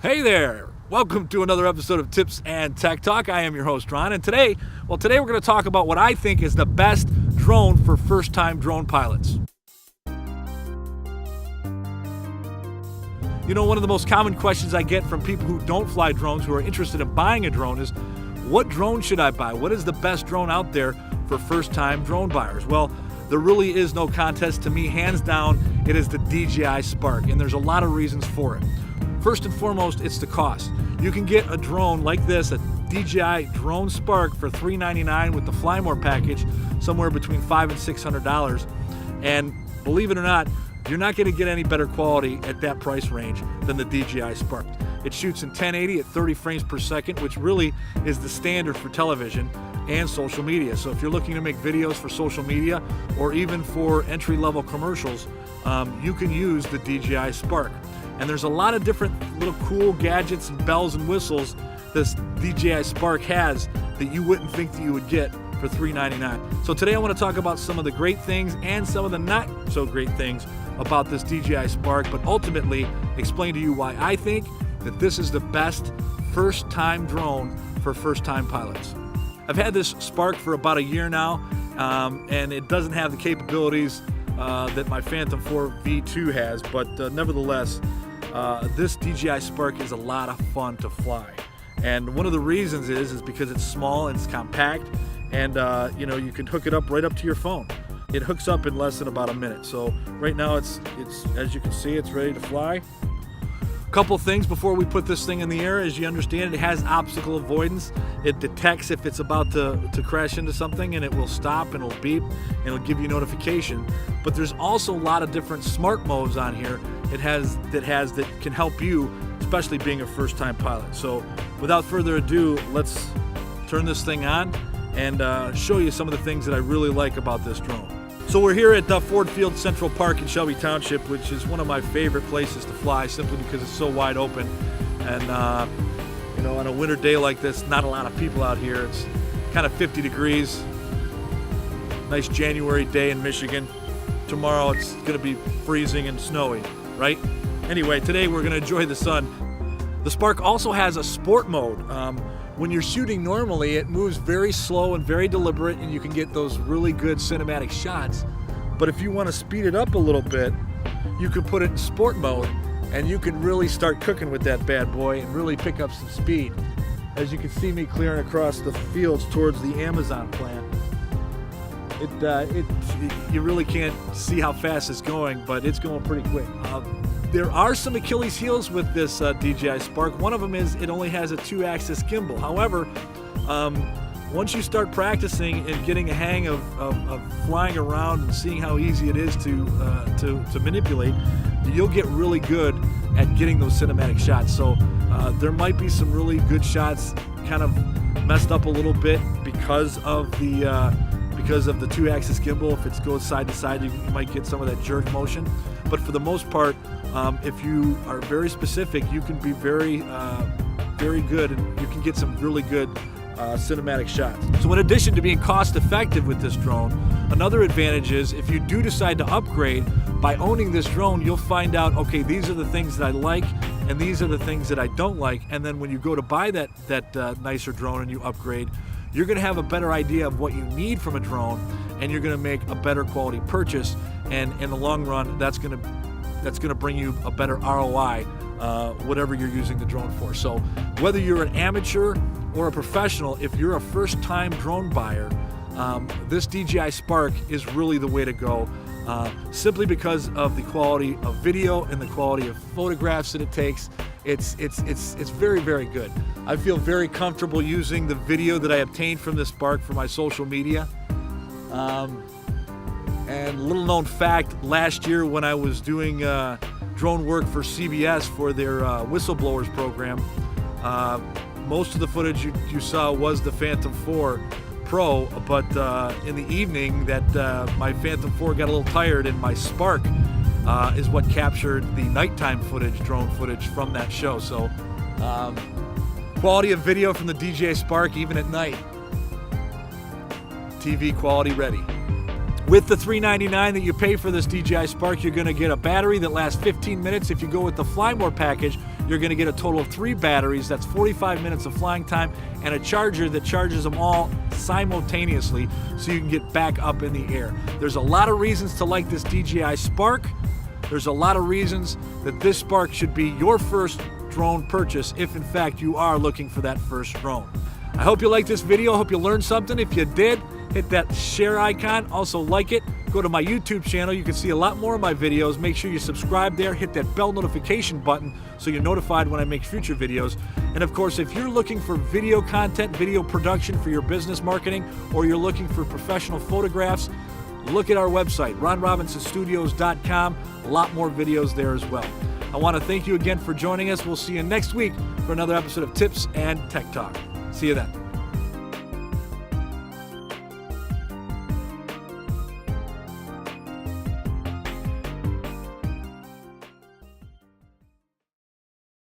Hey there! Welcome to another episode of Tips and Tech Talk. I am your host, Ron, and today we're going to talk about what I think is the best drone for first-time drone pilots. You know, one of the most common questions I get from people who don't fly drones, who are interested in buying a drone, is what drone should I buy? What is the best drone out there for first-time drone buyers? Well, there really is no contest. To me, hands down, it is the DJI Spark, and there's a lot of reasons for it. First and foremost, it's the cost. You can get a drone like this, a DJI Drone Spark, for $399 with the Fly More package, somewhere between $500 and $600. And believe it or not, you're not going to get any better quality at that price range than the DJI Spark. It shoots in 1080 at 30 frames per second, which really is the standard for television and social media. So if you're looking to make videos for social media or even for entry-level commercials, you can use the DJI Spark. And there's a lot of different little cool gadgets and bells and whistles this DJI Spark has that you wouldn't think that you would get for $399. So today I want to talk about some of the great things and some of the not so great things about this DJI Spark, but ultimately explain to you why I think that this is the best first-time drone for first-time pilots. I've had this Spark for about a year now, and it doesn't have the capabilities that my Phantom 4 V2 has, but nevertheless, this DJI Spark is a lot of fun to fly. And one of the reasons is because it's small and it's compact, and you can hook it up right up to your phone. It hooks up in less than about a minute. So right now it's as you can see, it's ready to fly. A couple things before we put this thing in the air. As you understand, it has obstacle avoidance. It detects if it's about to crash into something, and it will stop and it'll beep and it'll give you notification. But there's also a lot of different smart modes on here that can help you, especially being a first-time pilot. So without further ado, let's turn this thing on and show you some of the things that I really like about this drone. So we're here at Ford Field Central Park in Shelby Township, which is one of my favorite places to fly simply because it's so wide open. And on a winter day like this, not a lot of people out here. It's kind of 50 degrees. Nice January day in Michigan. Tomorrow it's going to be freezing and snowy, right? Anyway, today we're going to enjoy the sun. The Spark also has a sport mode. When you're shooting normally, it moves very slow and very deliberate, and you can get those really good cinematic shots. But if you want to speed it up a little bit, you can put it in sport mode, and you can really start cooking with that bad boy and really pick up some speed. As you can see me clearing across the fields towards the Amazon plant. You really can't see how fast it's going, but it's going pretty quick. There are some Achilles heels with this DJI Spark. One of them is it only has a 2-axis gimbal. However, once you start practicing and getting a hang of flying around and seeing how easy it is to manipulate, you'll get really good at getting those cinematic shots. So there might be some really good shots kind of messed up a little bit because of the 2-axis gimbal. If it goes side to side, you might get some of that jerk motion. But for the most part, if you are very specific, you can be very good, and you can get some really good cinematic shots. So in addition to being cost effective with this drone, another advantage is if you do decide to upgrade, by owning this drone, you'll find out, okay, these are the things that I like and these are the things that I don't like. And then when you go to buy that nicer drone and you upgrade, you're going to have a better idea of what you need from a drone, and you're going to make a better quality purchase. And in the long run, that's going to bring you a better ROI, whatever you're using the drone for. So whether you're an amateur or a professional, if you're a first-time drone buyer, this DJI Spark is really the way to go, simply because of the quality of video and the quality of photographs that it takes. It's very, very good. I feel very comfortable using the video that I obtained from this Spark for my social media. And little known fact, last year when I was doing drone work for CBS for their whistleblowers program, most of the footage you saw was the Phantom 4 Pro, but in the evening my Phantom 4 got a little tired, and my Spark is what captured the nighttime footage, drone footage from that show. So quality of video from the DJI Spark even at night. TV quality ready. With the $399 that you pay for this DJI Spark, you're going to get a battery that lasts 15 minutes. If you go with the Fly More package, you're going to get a total of 3 batteries. That's 45 minutes of flying time and a charger that charges them all simultaneously so you can get back up in the air. There's a lot of reasons to like this DJI Spark. There's a lot of reasons that this Spark should be your first drone purchase if in fact you are looking for that first drone. I hope you liked this video. I hope you learned something. If you did, hit that share icon. Also like it. Go to my YouTube channel. You can see a lot more of my videos. Make sure you subscribe there. Hit that bell notification button so you're notified when I make future videos. And of course, if you're looking for video content, video production for your business marketing, or you're looking for professional photographs, look at our website, ronrobinsonstudios.com. A lot more videos there as well. I want to thank you again for joining us. We'll see you next week for another episode of Tips and Tech Talk. See you then.